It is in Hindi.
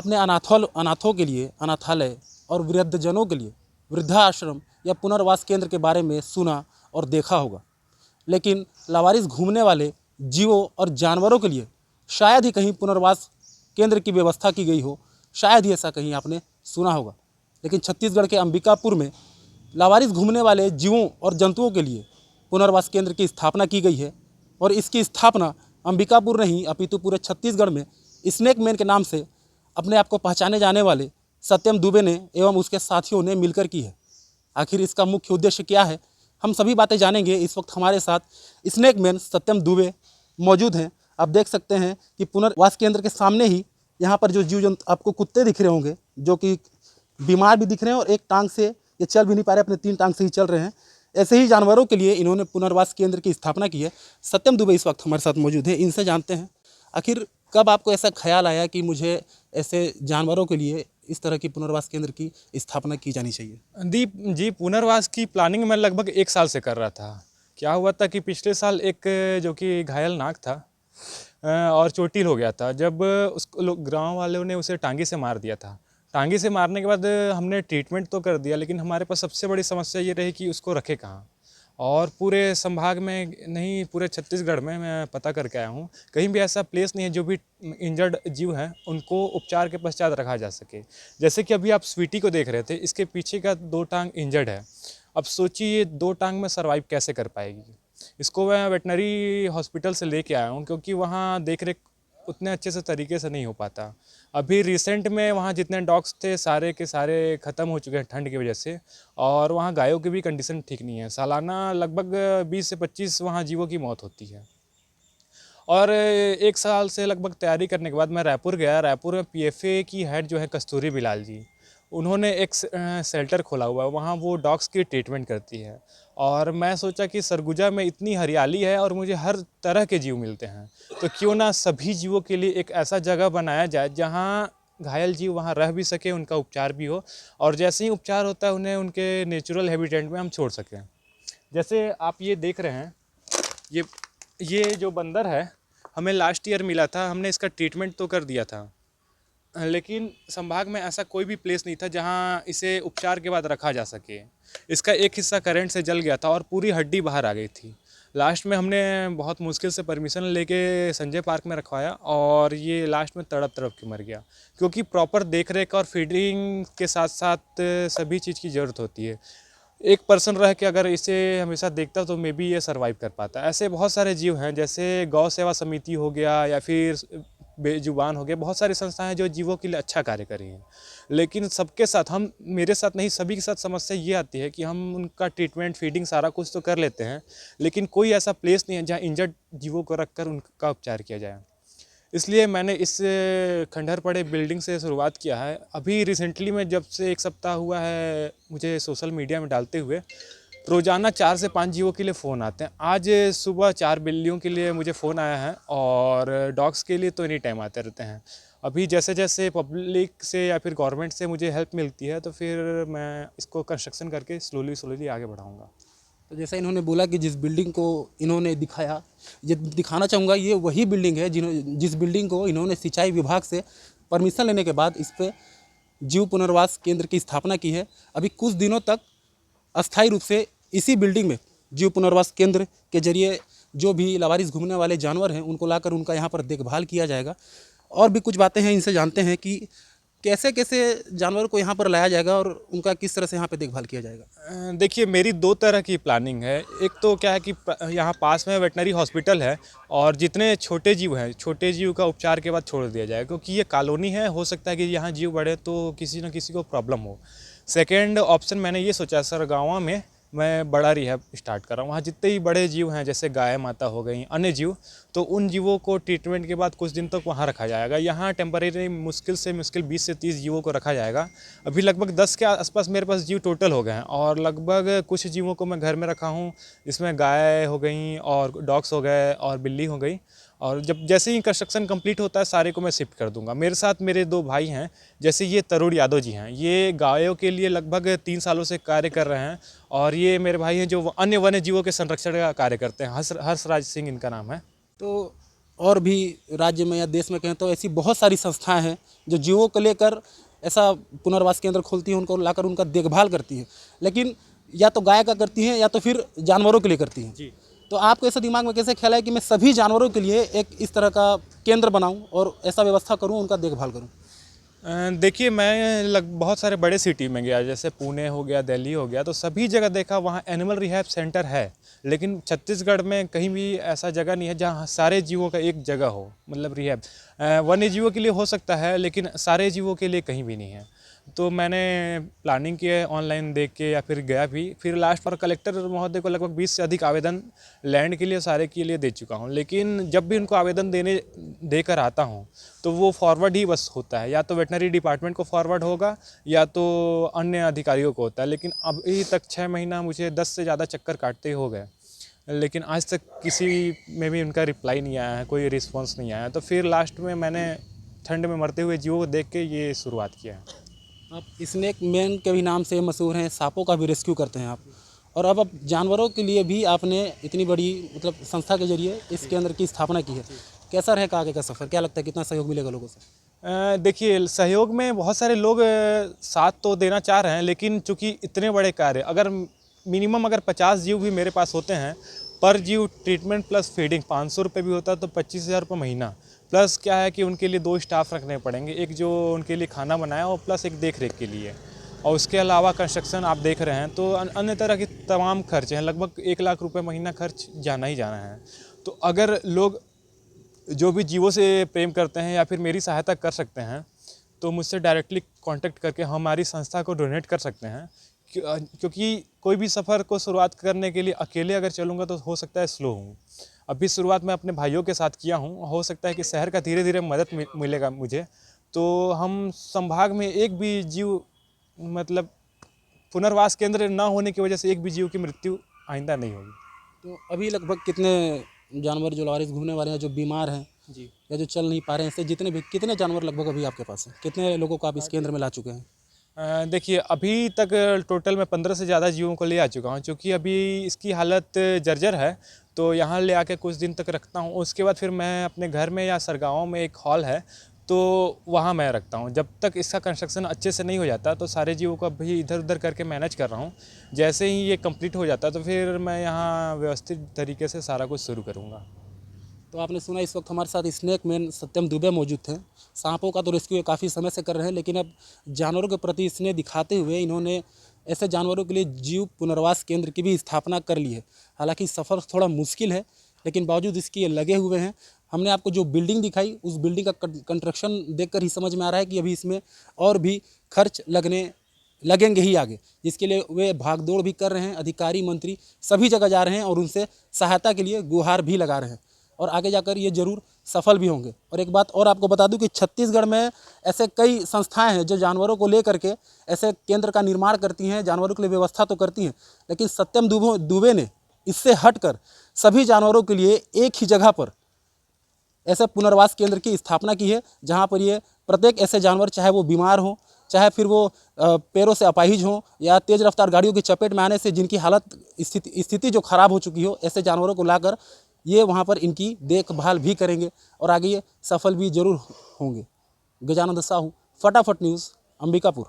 आपने अनाथों के लिए अनाथालय और वृद्धजनों के लिए वृद्धाश्रम या पुनर्वास केंद्र के बारे में सुना और देखा होगा, लेकिन लावारिस घूमने वाले जीवों और जानवरों के लिए शायद ही कहीं पुनर्वास केंद्र की व्यवस्था की गई हो, शायद ही ऐसा कहीं आपने सुना होगा। लेकिन छत्तीसगढ़ के अंबिकापुर में लावारिस घूमने वाले जीवों और जंतुओं के लिए पुनर्वास केंद्र की स्थापना की गई है और इसकी स्थापना अंबिकापुर नहीं अपितु पूरे छत्तीसगढ़ में स्नेक मैन के नाम से अपने आप को पहचाने जाने वाले सत्यम दुबे ने एवं उसके साथियों ने मिलकर की है। आखिर इसका मुख्य उद्देश्य क्या है, हम सभी बातें जानेंगे। इस वक्त हमारे साथ स्नेक मैन सत्यम दुबे मौजूद हैं। आप देख सकते हैं कि पुनर्वास केंद्र के सामने ही यहाँ पर जो जीव जंतु आपको कुत्ते दिख रहे होंगे जो कि बीमार भी दिख रहे हैं और एक टांग से ये चल भी नहीं पा रहे, अपने 3 टांग से ही चल रहे हैं। ऐसे ही जानवरों के लिए इन्होंने पुनर्वास केंद्र की स्थापना की है। सत्यम दुबे इस वक्त हमारे साथ मौजूद हैं, इनसे जानते हैं आखिर कब आपको ऐसा ख्याल आया कि मुझे ऐसे जानवरों के लिए इस तरह की पुनर्वास केंद्र की स्थापना की जानी चाहिए। दीप जी, पुनर्वास की प्लानिंग मैं लगभग 1 साल से कर रहा था। क्या हुआ था कि पिछले साल एक जो कि घायल नाग था और चोटिल हो गया था। जब उसको लोग गाँव वालों ने उसे टांगी से मार दिया था। टांगी से मारने के बाद हमने ट्रीटमेंट तो कर दिया, लेकिन हमारे पास सबसे बड़ी समस्या ये रही कि उसको रखे कहाँ। और पूरे संभाग में नहीं, पूरे छत्तीसगढ़ में मैं पता करके आया हूँ, कहीं भी ऐसा प्लेस नहीं है जो भी इंजर्ड जीव हैं उनको उपचार के पश्चात रखा जा सके। जैसे कि अभी आप स्वीटी को देख रहे थे, इसके पीछे का 2 टांग इंजर्ड है। अब सोचिए ये 2 टांग में सर्वाइव कैसे कर पाएगी। इसको मैं वेटनरी हॉस्पिटल से लेके आया हूँ, क्योंकि वहाँ देख रेख उतने अच्छे से तरीके से नहीं हो पाता। अभी रिसेंट में वहाँ जितने डॉग्स थे सारे के सारे ख़त्म हो चुके हैं ठंड की वजह से, और वहाँ गायों की भी कंडीशन ठीक नहीं है। सालाना लगभग 20 से 25 वहाँ जीवों की मौत होती है। और 1 साल से लगभग तैयारी करने के बाद मैं रायपुर गया। रायपुर में पीएफए की हेड जो है कस्तूरी बिलाल जी, उन्होंने एक शेल्टर खोला हुआ है, वहाँ वो डॉग्स की ट्रीटमेंट करती है। और मैं सोचा कि सरगुजा में इतनी हरियाली है और मुझे हर तरह के जीव मिलते हैं, तो क्यों ना सभी जीवों के लिए एक ऐसा जगह बनाया जाए जहाँ घायल जीव वहाँ रह भी सके, उनका उपचार भी हो, और जैसे ही उपचार होता है उन्हें उनके नेचुरल हैबिटेट में हम छोड़ सकें। जैसे आप ये देख रहे हैं, ये जो बंदर है हमें लास्ट ईयर मिला था। हमने इसका ट्रीटमेंट तो कर दिया था, लेकिन संभाग में ऐसा कोई भी प्लेस नहीं था जहां इसे उपचार के बाद रखा जा सके। इसका एक हिस्सा करंट से जल गया था और पूरी हड्डी बाहर आ गई थी। लास्ट में हमने बहुत मुश्किल से परमिशन लेके संजय पार्क में रखवाया, और ये लास्ट में तड़प तड़प के मर गया, क्योंकि प्रॉपर देख रेख और फीडिंग के साथ साथ सभी चीज़ की ज़रूरत होती है। एक पर्सन रह के अगर इसे हमेशा देखता तो मे बी ये सर्वाइव कर पाता। ऐसे बहुत सारे जीव हैं, जैसे गौ सेवा समिति हो गया या फिर बेजुबान हो गया, बहुत सारी संस्थाएं हैं जो जीवों के लिए अच्छा कार्य कर रही हैं। लेकिन सबके साथ, हम मेरे साथ नहीं सभी के साथ समस्या ये आती है कि हम उनका ट्रीटमेंट फीडिंग सारा कुछ तो कर लेते हैं, लेकिन कोई ऐसा प्लेस नहीं है जहाँ इंजर्ड जीवों को रखकर उनका उपचार किया जाए। इसलिए मैंने इस खंडहर पड़े बिल्डिंग से शुरुआत किया है। अभी रिसेंटली में जब से 1 सप्ताह हुआ है मुझे सोशल मीडिया में डालते हुए, रोज़ाना 4 से 5 जीवों के लिए फ़ोन आते हैं। आज सुबह 4 बिल्लियों के लिए मुझे फ़ोन आया है, और डॉग्स के लिए तो एनी टाइम आते रहते हैं। अभी जैसे जैसे पब्लिक से या फिर गवर्नमेंट से मुझे हेल्प मिलती है, तो फिर मैं इसको कंस्ट्रक्शन करके स्लोली आगे बढ़ाऊँगा। तो जैसा इन्होंने बोला कि जिस बिल्डिंग को इन्होंने दिखाया, ये दिखाना चाहूँगा, ये वही बिल्डिंग है जिस बिल्डिंग को इन्होंने सिंचाई विभाग से परमिशन लेने के बाद इस पर जीव पुनर्वास केंद्र की स्थापना की है। अभी कुछ दिनों तक अस्थायी रूप से इसी बिल्डिंग में जीव पुनर्वास केंद्र के जरिए जो भी लावारिस घूमने वाले जानवर हैं उनको लाकर उनका यहाँ पर देखभाल किया जाएगा। और भी कुछ बातें हैं, इनसे जानते हैं कि कैसे कैसे जानवरों को यहाँ पर लाया जाएगा और उनका किस तरह से यहाँ पे देखभाल किया जाएगा। देखिए, मेरी 2 तरह की प्लानिंग है। एक तो क्या है कि यहाँ पास में वेटनरी हॉस्पिटल है, और जितने छोटे जीव हैं, छोटे जीव का उपचार के बाद छोड़ दिया जाए, क्योंकि ये कॉलोनी है, हो सकता है कि यहाँ जीव बढ़े तो किसी न किसी को प्रॉब्लम हो। सेकेंड ऑप्शन मैंने ये सोचा, सरगाँव में मैं बड़ा रिहैब स्टार्ट कर रहा हूँ। वहाँ जितने ही बड़े जीव हैं, जैसे गाय माता हो गई, अन्य जीव, तो उन जीवों को ट्रीटमेंट के बाद कुछ दिन तक वहाँ रखा जाएगा। यहाँ टेम्परेरी मुश्किल से मुश्किल 20 से 30 जीवों को रखा जाएगा। अभी लगभग 10 के आसपास मेरे पास जीव टोटल हो गए हैं, और लगभग कुछ जीवों को मैं घर में रखा हूँ, जिसमें गाय हो गई और डॉग्स हो गए और बिल्ली हो गई। और जब जैसे ही कंस्ट्रक्शन कंप्लीट होता है सारे को मैं शिफ्ट कर दूंगा। मेरे साथ मेरे 2 भाई हैं, जैसे ये तरुण यादव जी हैं, ये गायों के लिए लगभग 3 सालों से कार्य कर रहे हैं, और ये मेरे भाई हैं जो अन्य वन्य जीवों के संरक्षण का कार्य करते हैं। हर्षराज सिंह इनका नाम है। तो और भी राज्य में या देश में कहें तो ऐसी बहुत सारी संस्थाएं हैं जो जीवों को लेकर ऐसा पुनर्वास केंद्र खोलती हैं, उनको लाकर उनका देखभाल करती हैं, लेकिन या तो गाय का करती हैं या तो फिर जानवरों के लिए करती हैं। जी। तो आपको ऐसा दिमाग में कैसे ख्याल है कि मैं सभी जानवरों के लिए एक इस तरह का केंद्र बनाऊं और ऐसा व्यवस्था करूं, उनका देखभाल करूं? देखिए, मैं बहुत सारे बड़े सिटी में गया, जैसे पुणे हो गया, दिल्ली हो गया, तो सभी जगह देखा वहाँ एनिमल रिहैब सेंटर है। लेकिन छत्तीसगढ़ में कहीं भी ऐसा जगह नहीं है जहाँ सारे जीवों का एक जगह हो, मतलब रिहैब। वन्य जीवों के लिए हो सकता है, लेकिन सारे जीवों के लिए कहीं भी नहीं है। तो मैंने प्लानिंग की है ऑनलाइन देख के, या फिर गया भी, फिर लास्ट पर कलेक्टर महोदय को लगभग 20 से अधिक आवेदन लैंड के लिए सारे के लिए दे चुका हूँ। लेकिन जब भी उनको आवेदन देकर आता हूँ तो वो फॉरवर्ड ही बस होता है, या तो वेटनरी डिपार्टमेंट को फॉरवर्ड होगा या तो अन्य अधिकारियों को होता है। लेकिन अभी तक 6 महीना मुझे 10 से ज़्यादा चक्कर काटते हो गए, लेकिन आज तक किसी में भी उनका रिप्लाई नहीं आया है, कोई रिस्पॉन्स नहीं आया। तो फिर लास्ट में मैंने ठंड में मरते हुए जीवों को देख के ये शुरुआत किया है। आप स्नेक मैन के भी नाम से मशहूर हैं, सांपों का भी रेस्क्यू करते हैं आप, और अब जानवरों के लिए भी आपने इतनी बड़ी मतलब संस्था के जरिए इस केंद्र की स्थापना की है। कैसा रहेगा आगे का सफ़र? क्या लगता है कितना सहयोग मिलेगा लोगों से? देखिए, सहयोग में बहुत सारे लोग साथ तो देना चाह रहे हैं, लेकिन चूंकि इतने बड़े कार्य, अगर मिनिमम अगर 50 जीव भी मेरे पास होते हैं, पर जीव ट्रीटमेंट प्लस फीडिंग 500 रुपये भी होता है, तो 25,000 रुपये महीना। प्लस क्या है कि उनके लिए 2 स्टाफ रखने पड़ेंगे, एक जो उनके लिए खाना बनाए और प्लस एक देख रेख के लिए, और उसके अलावा कंस्ट्रक्शन आप देख रहे हैं, तो अन्य तरह के तमाम खर्चे हैं। लगभग 1 लाख रुपये महीना खर्च जाना ही जाना है। तो अगर लोग जो भी जीवों से प्रेम करते हैं या फिर मेरी सहायता कर सकते हैं, तो मुझसे डायरेक्टली कांटेक्ट करके हमारी संस्था को डोनेट कर सकते हैं। क्योंकि कोई भी सफ़र को शुरुआत करने के लिए अकेले अगर चलूँगा तो हो सकता है स्लो हूँ। अभी शुरुआत मैं अपने भाइयों के साथ किया हूँ, हो सकता है कि शहर का धीरे धीरे मदद मिलेगा मुझे, तो हम संभाग में एक भी जीव, मतलब पुनर्वास केंद्र ना होने की वजह से एक भी जीव की मृत्यु आइंदा नहीं होगी। तो अभी लगभग कितने जानवर जो लावारिस घूमने वाले हैं, जो बीमार हैं जी। या जो चल नहीं पा रहे हैं, ऐसे जितने भी कितने जानवर लगभग अभी आपके पास हैं? कितने लोगों को आप इस केंद्र में ला चुके हैं? देखिए, अभी तक टोटल मैं 15 से ज़्यादा जीवों को ले आ चुका हूँ। क्योंकि अभी इसकी हालत जर्जर है, तो यहाँ ले आके कुछ दिन तक रखता हूँ। उसके बाद फिर मैं अपने घर में या सरगाँव में एक हॉल है, तो वहाँ मैं रखता हूँ। जब तक इसका कंस्ट्रक्शन अच्छे से नहीं हो जाता, तो सारे जीवों को अभी इधर उधर करके मैनेज कर रहा हूँ। जैसे ही ये कंप्लीट हो जाता तो फिर मैं यहाँ व्यवस्थित तरीके से सारा कुछ शुरू करूँगा। तो आपने सुना, इस वक्त हमारे साथ स्नेक मैन सत्यम दुबे मौजूद थे। सांपों का तो रेस्क्यू काफ़ी समय से कर रहे हैं, लेकिन अब जानवरों के प्रति स्नेह दिखाते हुए इन्होंने ऐसे जानवरों के लिए जीव पुनर्वास केंद्र की भी स्थापना कर ली है। हालांकि सफ़र थोड़ा मुश्किल है, लेकिन बावजूद इसके ये लगे हुए हैं। हमने आपको जो बिल्डिंग दिखाई, उस बिल्डिंग का कंस्ट्रक्शन देखकर ही समझ में आ रहा है कि अभी इसमें और भी खर्च लगेंगे ही आगे, जिसके लिए वे भागदौड़ भी कर रहे हैं। अधिकारी मंत्री सभी जगह जा रहे हैं और उनसे सहायता के लिए गुहार भी लगा रहे हैं, और आगे जाकर ये जरूर सफल भी होंगे। और एक बात और आपको बता दूं कि छत्तीसगढ़ में ऐसे कई संस्थाएं हैं जो जानवरों को लेकर के ऐसे केंद्र का निर्माण करती हैं, जानवरों के लिए व्यवस्था तो करती हैं, लेकिन सत्यम दुबे ने इससे हटकर सभी जानवरों के लिए एक ही जगह पर ऐसे पुनर्वास केंद्र की स्थापना की है, जहाँ पर ये प्रत्येक ऐसे जानवर, चाहे वो बीमार हों, चाहे फिर वो पैरों से अपाहिज हों, या तेज़ रफ्तार गाड़ियों की चपेट में आने से जिनकी हालत स्थिति जो खराब हो चुकी हो, ऐसे जानवरों को लाकर ये वहाँ पर इनकी देखभाल भी करेंगे और आगे ये सफल भी जरूर होंगे। गजानंद साहू, फटाफट न्यूज़, अंबिकापुर।